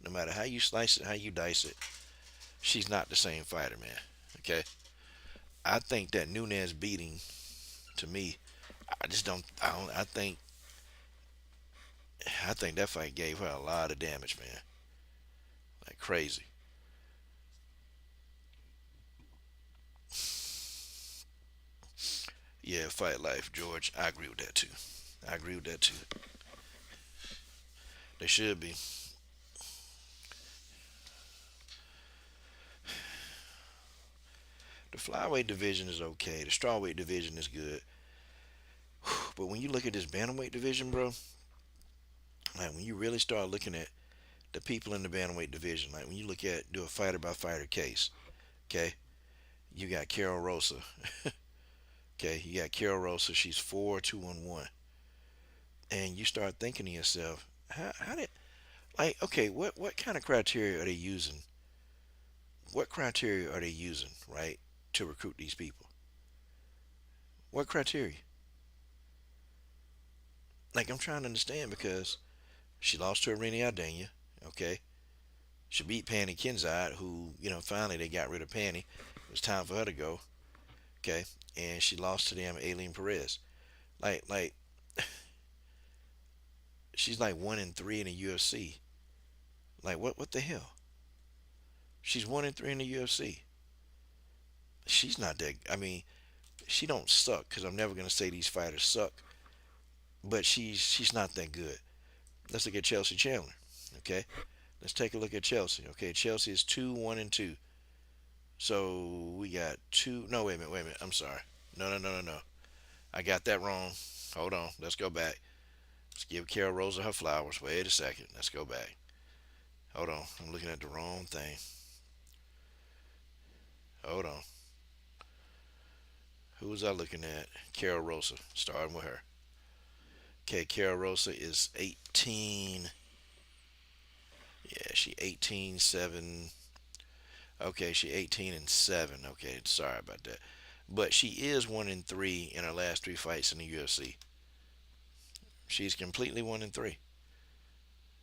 No matter how you slice it, how you dice it, she's not the same fighter, man. Okay? I think that Nunes beating, to me, I think that fight gave her a lot of damage, man. Like crazy. Yeah, fight life, George. I agree with that too. I agree with that too. They should be. The flyweight division is okay. The strawweight division is good. But when you look at this bantamweight division, bro, like when you really start looking at the people in the bantamweight division, like when you do a fighter by fighter case, okay, you got Carol Rosa. Okay, you got Carol Rosa. She's 4-2-1. And you start thinking to yourself, how did, like, okay, what kind of criteria are they using? What criteria are they using, right, to recruit these people? What criteria? Like, I'm trying to understand because she lost to Irene Aldana, okay? She beat Panny Kenzad, who, finally they got rid of Panny. It was time for her to go, okay? And she lost to them Aileen Perez. Like, she's like 1-3 in the UFC. Like, what the hell? She's 1-3 in the UFC. She's not that. I mean, she don't suck because I'm never gonna say these fighters suck, but she's not that good. Let's look at Chelsea Chandler. Okay, let's take a look at Chelsea. Okay, Chelsea is 2-1-2. So we got two. No, wait a minute. I'm sorry. No. I got that wrong. Hold on. Let's go back. Let's give Carol Rosa her flowers. Wait a second. Let's go back. Hold on. I'm looking at the wrong thing. Hold on. Who was I looking at? Carol Rosa. Starting with her. Okay, Carol Rosa is 18. Yeah, she 18-7. Okay, she 18-7. Okay, sorry about that. But she is 1-3 in her last three fights in the UFC. She's completely 1-3.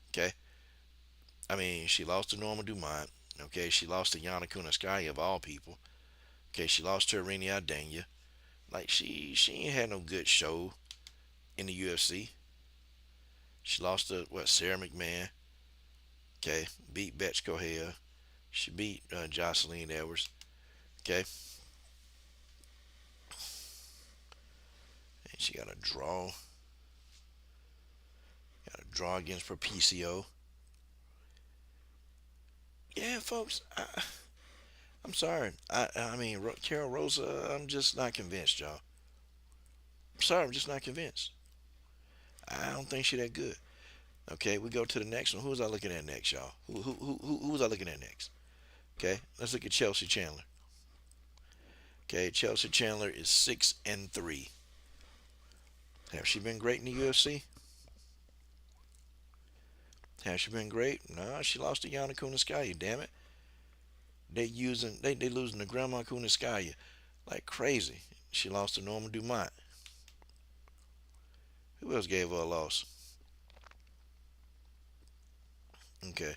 Okay, I mean she lost to Norma Dumont. Okay, she lost to Yana Kunitskaya of all people. Okay, she lost to Irene Aldana. Like she ain't had no good show in the UFC. She lost to what, Sarah McMahon. Okay, beat Betch Correa. She beat Jocelyn Edwards. Okay, and she got a draw. Got a draw against Propicio. Yeah, folks. I'm sorry. I mean, Carol Rosa. I'm just not convinced, y'all. I'm sorry, I'm just not convinced. I don't think she that good. Okay, we go to the next one. Who was I looking at next, y'all? Who was I looking at next? Okay, let's look at Chelsea Chandler. Okay, Chelsea Chandler is 6-3. Have she been great in the UFC? Has she been great? No, she lost to Yana Kunitskaya. Damn it, they losing to Grandma Kunitskaya like crazy. She lost to Norma Dumont. Who else gave her a loss? Okay,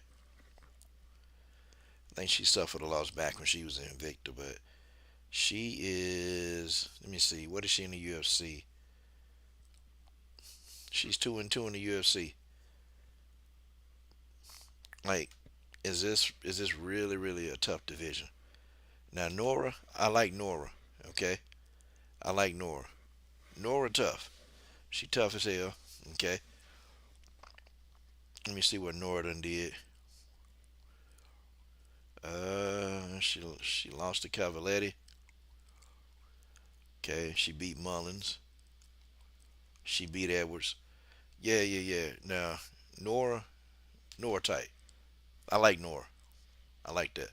I think she suffered a loss back when she was in Invicta, but she is. Let me see. What is she in the UFC? She's 2-2 in the UFC. Like, is this really a tough division? Now Nora, I like Nora. Okay, I like Nora. Nora tough. She tough as hell. Okay. Let me see what Nora done did. She lost to Cavaletti. Okay, she beat Mullins. She beat Edwards. Yeah. Now Nora tight. I like Nora. I like that.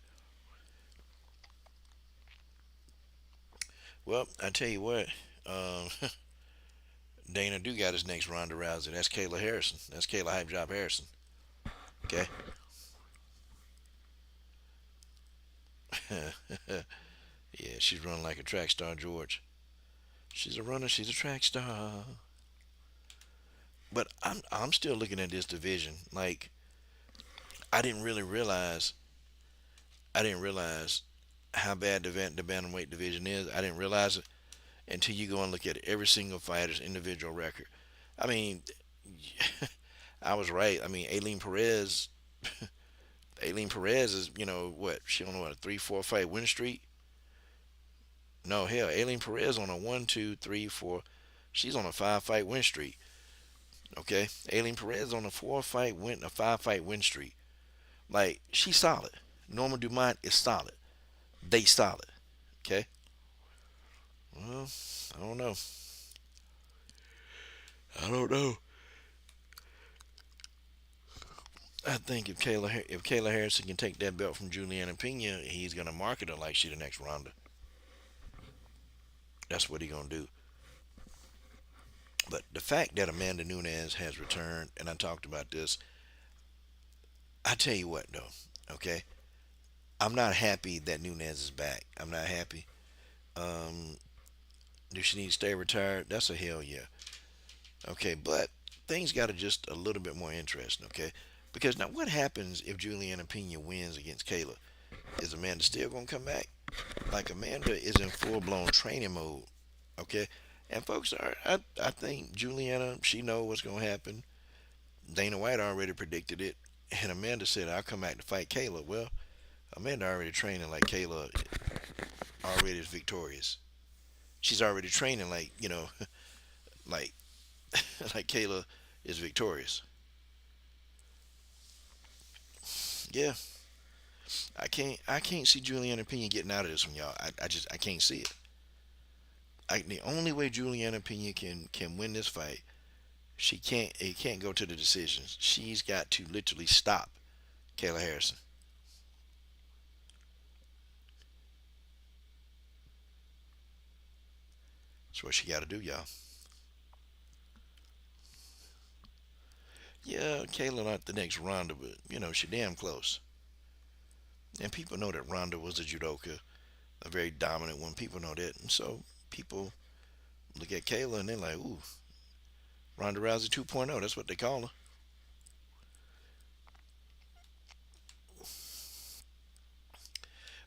Well, I tell you what. Dana do got his next Ronda Rousey. That's Kayla Harrison. That's Kayla Hype Job Harrison. Okay. Yeah, she's running like a track star, George. She's a runner. She's a track star. But I'm still looking at this division. Like I didn't really realize. I didn't realize how bad the bantamweight division is. I didn't realize it until you go and look at every single fighter's individual record. I mean, I was right. I mean, Aileen Perez is, what? She on what, a 3-4 fight win streak? No, hell, Aileen Perez on a 1, 2, 3, 4. She's on a 5-fight win streak. Okay, Aileen Perez on a 5-fight win streak. Like she's solid. Norma Dumont is solid. They solid. Okay. Well, I don't know. I don't know. I think if Kayla Harrison can take that belt from Juliana Pena, he's gonna market her like she the next Ronda. That's what he gonna do. But the fact that Amanda Nunes has returned, and I talked about this, I tell you what though, okay, I'm not happy that Nunes is back. I'm not happy. Um, do she need to stay retired? That's a hell yeah. Okay, but things got to just a little bit more interesting. Okay, because now what happens if Juliana Pena wins against Kayla? Is Amanda still gonna come back? Like Amanda is in full blown training mode. Okay, and folks are. I think Juliana, she know what's gonna happen. Dana White already predicted it, and Amanda said, "I'll come back to fight Kayla." Well, Amanda already training like Kayla already is victorious. She's already training like like like Kayla is victorious. Yeah, I can't see Juliana Pena getting out of this one, y'all. I can't see it. The only way Juliana Pena can win this fight, she can't it can't go to the decisions. She's got to literally stop Kayla Harrison. That's what she got to do, y'all. Yeah, Kayla not the next Ronda, but she damn close. And people know that Ronda was a judoka, a very dominant one. People know that, and so people look at Kayla and they're like, "Ooh, Ronda Rousey 2.0." That's what they call her.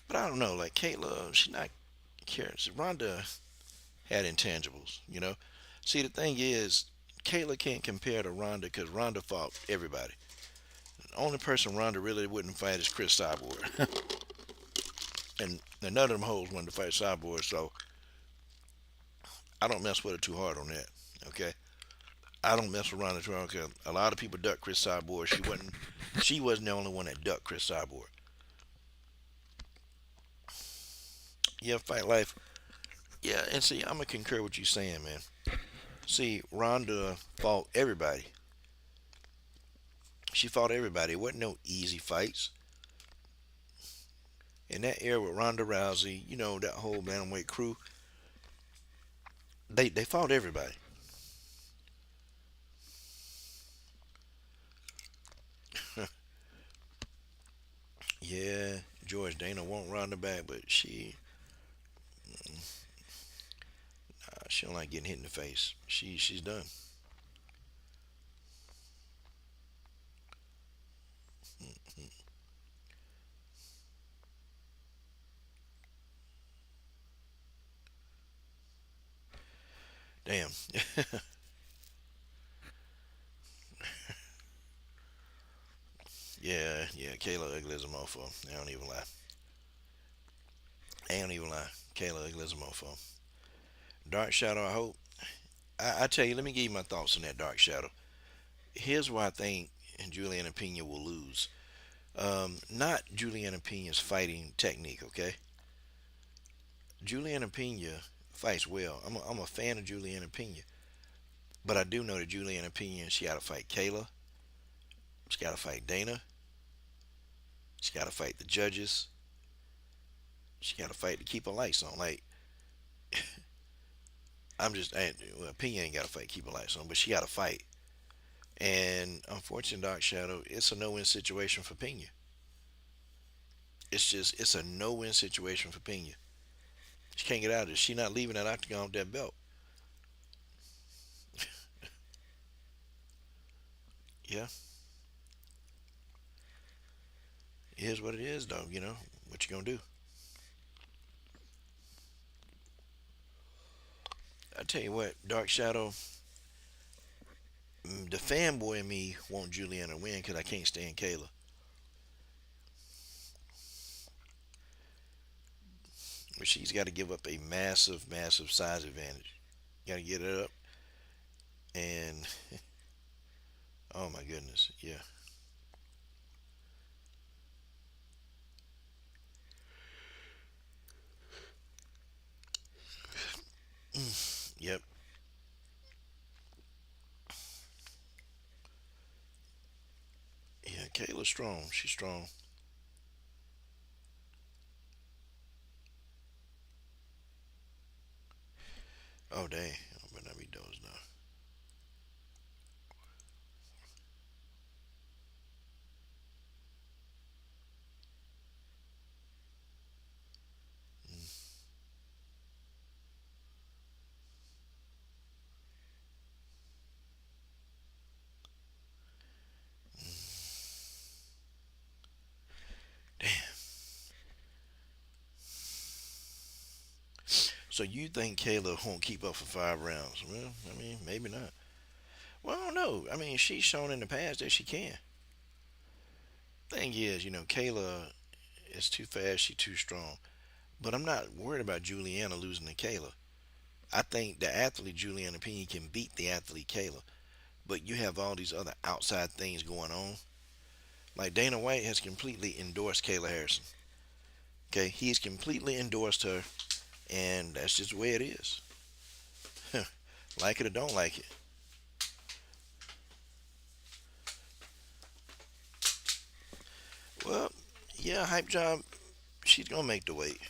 But I don't know, like Kayla, she not cares. Ronda had intangibles, you know. See, the thing is, Kayla can't compare to Ronda because Ronda fought everybody. The only person Ronda really wouldn't fight is Chris Cyborg, and none of them hoes wanted to fight Cyborg, so I don't mess with her too hard on that. Okay, I don't mess with Ronda too hard because a lot of people duck Chris Cyborg. She wasn't the only one that ducked Chris Cyborg. Yeah, fight life. Yeah, and see, I'm gonna concur with you saying, man. See, Ronda fought everybody. She fought everybody. It wasn't no easy fights. In that era with Ronda Rousey, that whole bantamweight crew, they fought everybody. Yeah, George Dana won't Ronda back, but she don't like getting hit in the face. She's done. Damn. Yeah, yeah. Kayla ugly as a mofo. I don't even lie. I don't even lie. Kayla ugly as a mofo. Dark Shadow. I hope. I tell you. Let me give you my thoughts on that Dark Shadow. Here's why I think Juliana Pena will lose. Not Juliana Pena's fighting technique. Okay. Juliana Pena fights well. I'm a fan of Juliana Pena, but I do know that Juliana Pena, she got to fight Kayla. She got to fight Dana. She got to fight the judges. She got to fight to keep her lights on. Like well, Pena ain't got to fight keep her lights on, but she got to fight. And unfortunately, Dark Shadow, it's a no-win situation for Pena. It's a no-win situation for Pena. She can't get out of it. She not leaving that octagon with that belt. Yeah, it is what it is, though. What you gonna do? I tell you what, Dark Shadow, the fanboy in me want Juliana to win because I can't stand Kayla. But she's got to give up a massive, massive size advantage. Got to get it up, and oh my goodness, yeah. Yep. Yeah, Kayla's strong. She's strong. Oh, dang. I better not be dozing now. Damn. So you think Kayla won't keep up for 5 rounds? Well, I mean, maybe not. Well, I don't know. I mean, she's shown in the past that she can. Thing is, Kayla is too fast. She's too strong. But I'm not worried about Juliana losing to Kayla. I think the athlete Juliana Pena can beat the athlete Kayla. But you have all these other outside things going on. Like Dana White has completely endorsed Kayla Harrison. Okay, he's completely endorsed her, and that's just the way it is. Like it or don't like it. Well, yeah, hype job. She's gonna make the weight.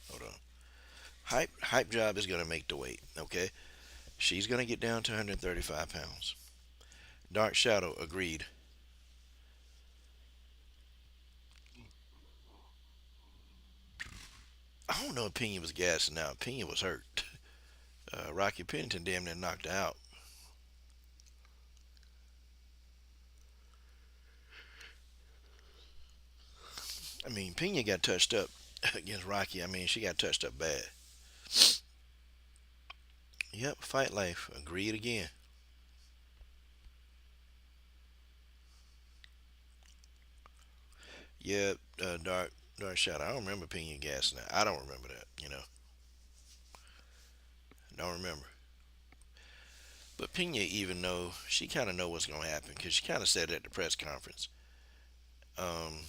Hold on. Hype job is gonna make the weight. Okay, She's going to get down to 135 pounds. Dark Shadow agreed. I don't know if Pena was gassing out. Pena was hurt. Rocky Pennington damn near knocked her out. I mean, Pena got touched up against Rocky. I mean, she got touched up bad. Yep, Fight Life agreed again. Yeah, Dark Shadow. I don't remember Pena gassing out. I don't remember that. Don't remember. But Pena even know she kind of know what's gonna happen because she kind of said it at the press conference. Um,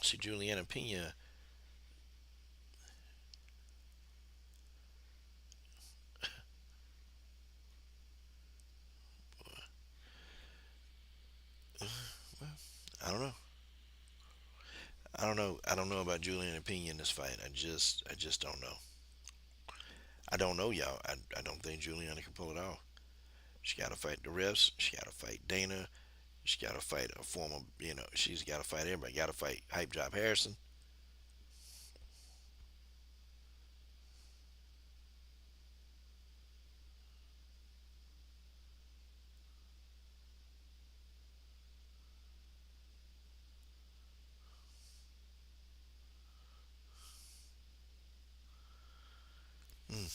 see, Juliana Pena. Well, I don't know. I don't know. I don't know about Juliana Pena in this fight. I just don't know. I don't know, y'all. I don't think Juliana can pull it off. She got to fight the refs. She got to fight Dana. She got to fight a former. She's got to fight everybody. Got to fight Hype Job Harrison. Mm.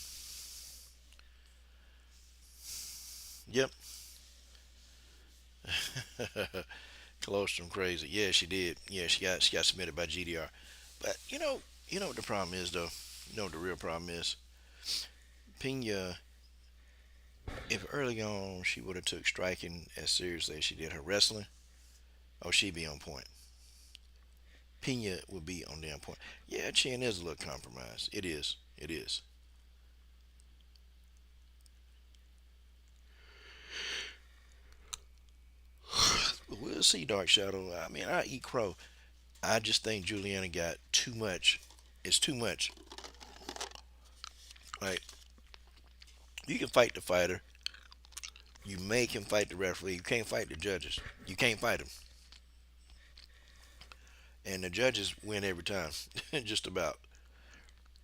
Yep. Colostrum crazy. Yeah, she did. Yeah, she got submitted by GDR. But you know what the problem is though. You know what the real problem is. Pena, if early on she would have took striking as seriously as she did her wrestling, oh she'd be on point. Pena would be on damn point. Yeah, chin is a little compromised. It is. It is. We'll see, Dark Shadow. I mean, I eat crow. I just think Juliana got too much. It's too much. Like you can fight the fighter. You make him fight the referee. You can't fight the judges. You can't fight them. And the judges win every time, just about.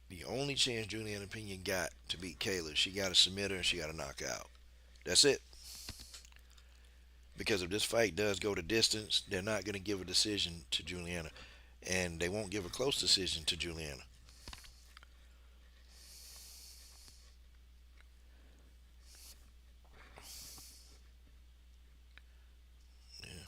The only chance Juliana Pena got to beat Kayla, she got to submit her and she got to knock her out. That's it. Because if this fight does go to distance, they're not going to give a decision to Juliana, and they won't give a close decision to Juliana. Yeah.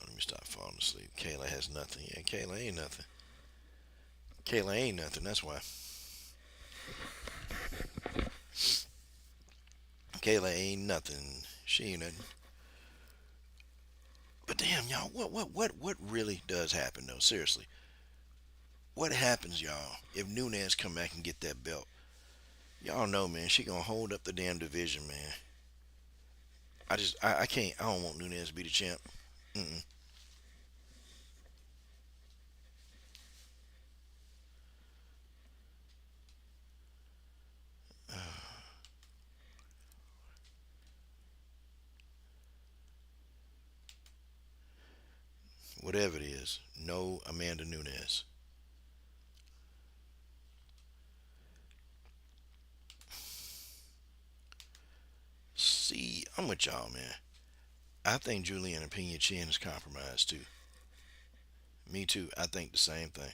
Let me stop falling asleep. Kayla has nothing. Yeah, Kayla ain't nothing. Kayla ain't nothing. That's why. Kayla ain't nothing. She ain't nothing. But damn, y'all, what really does happen though? Seriously, what happens, y'all, if Nunes come back and get that belt? Y'all know, man, she gonna hold up the damn division, man. I can't. I don't want Nunes to be the champ. Mm-mm. Whatever it is, no Amanda Nunes. See, I'm with y'all, man. I think Juliana Pena Chin is compromised too. Me too. I think the same thing.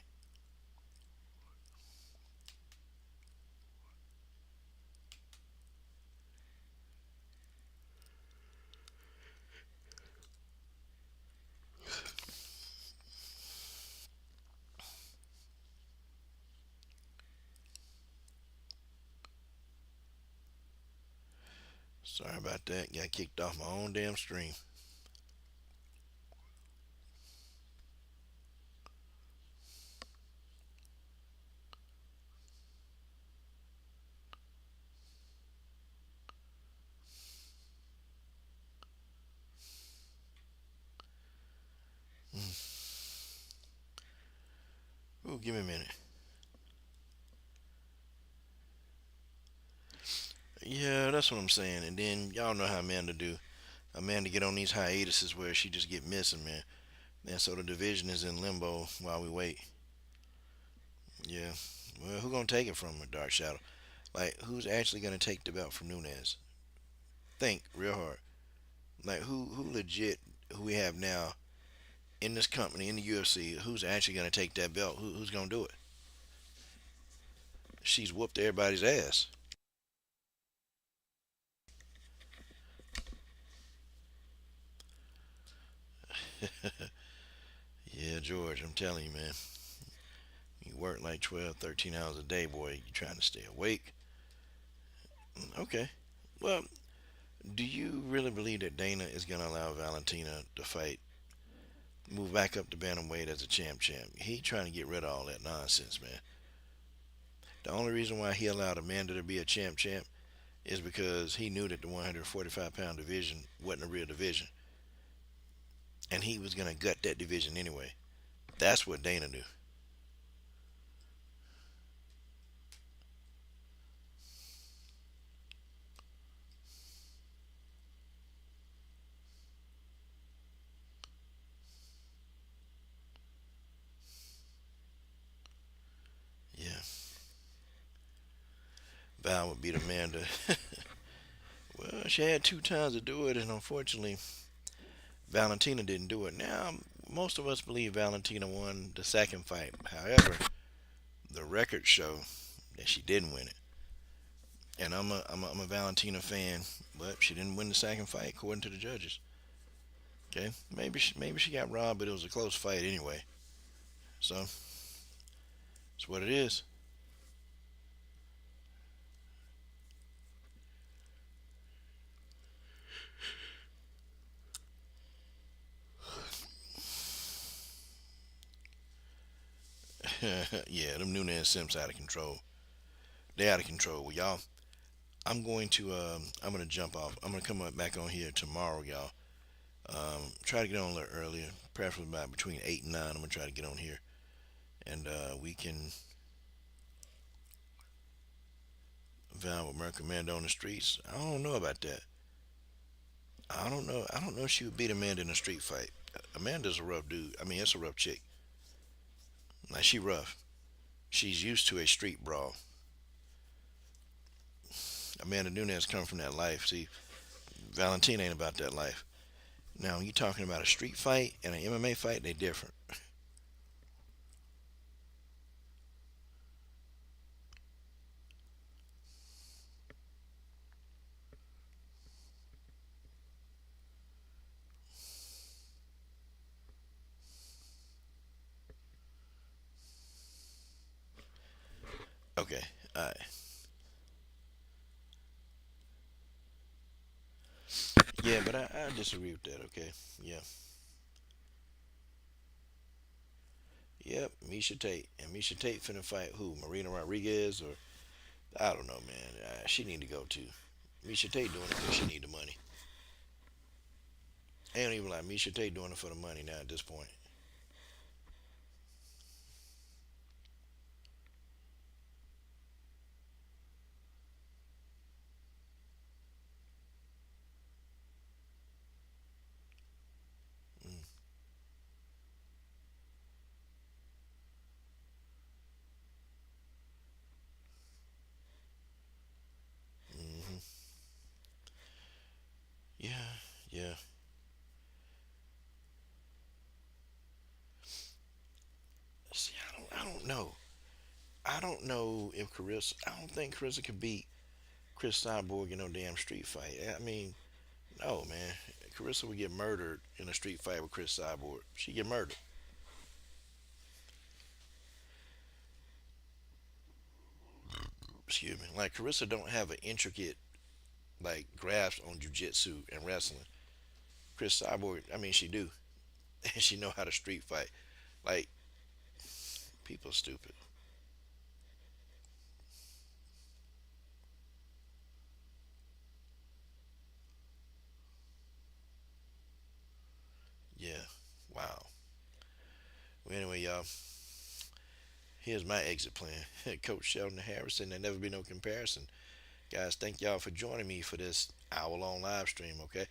Sorry about that. Got kicked off my own damn stream. Mm. Ooh, give me a minute. Yeah, that's what I'm saying. And then y'all know how Amanda do. Amanda get on these hiatuses where she just get missing, man. And so the division is in limbo while we wait. Yeah. Well, who gonna take it from her, Dark Shadow? Like, who's actually gonna take the belt from Nunes? Think real hard. Like, who legit who we have now in this company in the UFC? Who's actually gonna take that belt? Who's gonna do it? She's whooped everybody's ass. Yeah, George, I'm telling you, man. You work like 12, 13 hours a day, boy. You trying to stay awake. Okay. Well, do you really believe that Dana is going to allow Valentina to fight, move back up to bantamweight as a champ? He trying to get rid of all that nonsense, man. The only reason why he allowed Amanda to be a champ is because he knew that the 145-pound division wasn't a real division, and he was going to gut that division anyway. That's what Dana knew. Yeah, Val would beat Amanda. Well, she had two times to do it, and unfortunately, Valentina didn't do it. Now, most of us believe Valentina won the second fight. However, the records show that she didn't win it. And I'm a Valentina fan, but she didn't win the second fight according to the judges. Okay, maybe she got robbed, but it was a close fight anyway. So it's what it is. Yeah, them Nunes Simps out of control. They out of control. Well, y'all, I'm gonna jump off. I'm gonna come up back on here tomorrow, y'all. Try to get on a little earlier, preferably about between 8 and 9. I'm gonna try to get on here, and we can Val with Merc Amanda on the streets. I don't know about that. I don't know. I don't know if she would beat Amanda in a street fight. Amanda's a rough dude. I mean, it's a rough chick. Like, she rough. She's used to a street brawl. Amanda Nunes come from that life. See, Valentina ain't about that life. Now, you talking about a street fight and an MMA fight, they different. Okay, alright. Yeah, but I disagree with that, okay? Yeah. Yep, Misha Tate. And Misha Tate finna fight who? Marina Rodriguez or I don't know, man. She need to go too. Misha Tate doing it because she need the money. I don't even like Misha Tate doing it for the money now at this point. Mm, hmm. Yeah, yeah. See, I don't know. I don't know if Carissa. I don't think Carissa could beat Chris Cyborg in no damn street fight. I mean, no, man. Carissa would get murdered in a street fight with Chris Cyborg. She get murdered. Excuse me. Like, Carissa don't have an intricate like grasp on jujitsu and wrestling. Chris Cyborg, I mean, she do, and she know how to street fight. Like, people stupid. Yeah. Wow. Well, anyway, y'all. Here's my exit plan. Coach Sheldon Harrison. There never be no comparison. Guys, thank y'all for joining me for this hour-long live stream. Okay,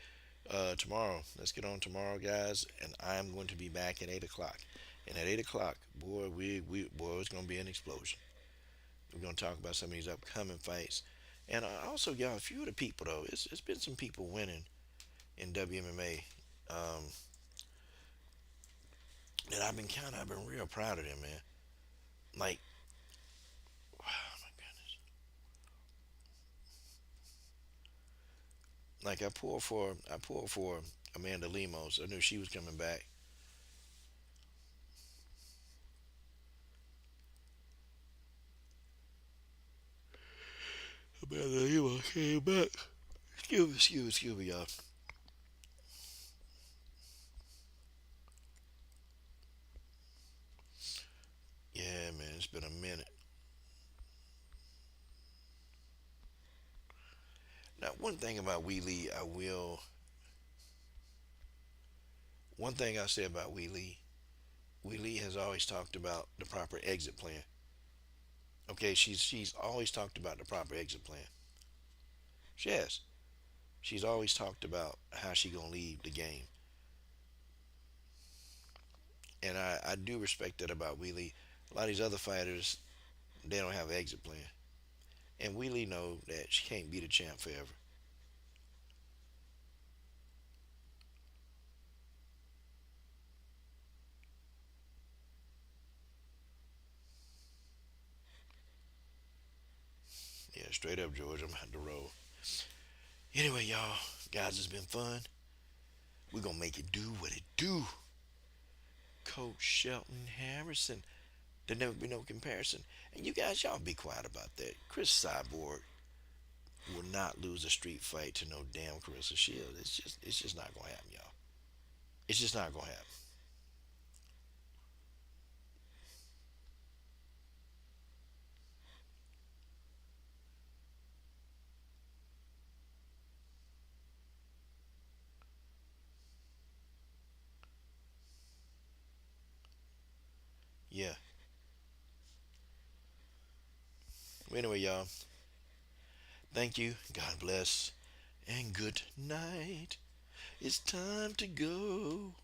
tomorrow, let's get on tomorrow, guys, and I'm going to be back at 8 o'clock. And at 8 o'clock, boy, boy, it's gonna be an explosion. We're gonna talk about some of these upcoming fights, and also, y'all, a few of the people though. It's been some people winning in WMMA. That I've been real proud of them, man. Like, oh my goodness. Like I pulled for Amanda Lemos. I knew she was coming back. Amanda Lemos came back. Excuse me, y'all. Yeah, man, it's been a minute. Now, one thing about Weili, one thing I say about Weili has always talked about the proper exit plan. Okay, she's always talked about the proper exit plan. She has. She's always talked about how she gonna leave the game, and I do respect that about Weili. A lot of these other fighters, they don't have an exit plan, and Weili know that she can't be the champ forever. Yeah, straight up, George. I'm at the road. Anyway, y'all, guys, it's been fun. We're gonna make it do what it do. Coach Shelton Harrison. There'll never be no comparison. And you guys, y'all be quiet about that. Chris Cyborg will not lose a street fight to no damn Carissa Shield. It's just not gonna happen, y'all. It's just not gonna happen. Yeah. Well, anyway, y'all, thank you. God bless. And good night. It's time to go.